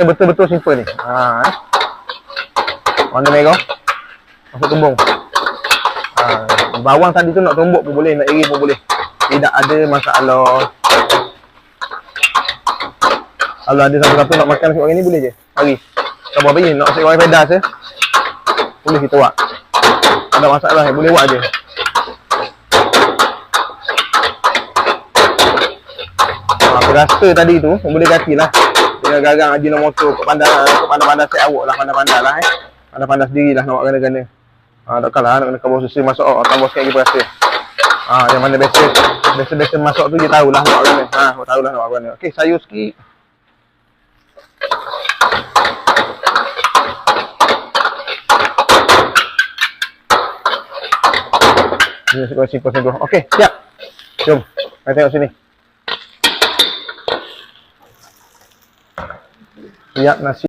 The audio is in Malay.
Betul-betul simple ni. Warna merah. Masuk tumbuk. Bawang tadi tu nak tumbuk pun boleh, nak iris pun boleh. Tidak ada masalah. Kalau ada satu-satu nak makan nasi goreng ni boleh je. Mari. Tak apa ni, nak nasi goreng pedas je. Boleh kita buat. Tak ada masalah, boleh buat je. Aku rasa tadi tu, boleh gantilah. Dia garang Ajinomoto kau pandai-pandai set awak lah, pandai-pandai lah Pandai-pandai sendiri lah nak buat gana-gana. Takkanlah nak kena kabur susu masuk tambah sikit lagi berasa. Yang mana biasa masuk tu dia tahulah nak buat gana. Tahulah nak buat gana. Okey, sayur sikit. Ini simple sungguh. Okey, siap. Jom. Mari tengok sini. Siap nasi.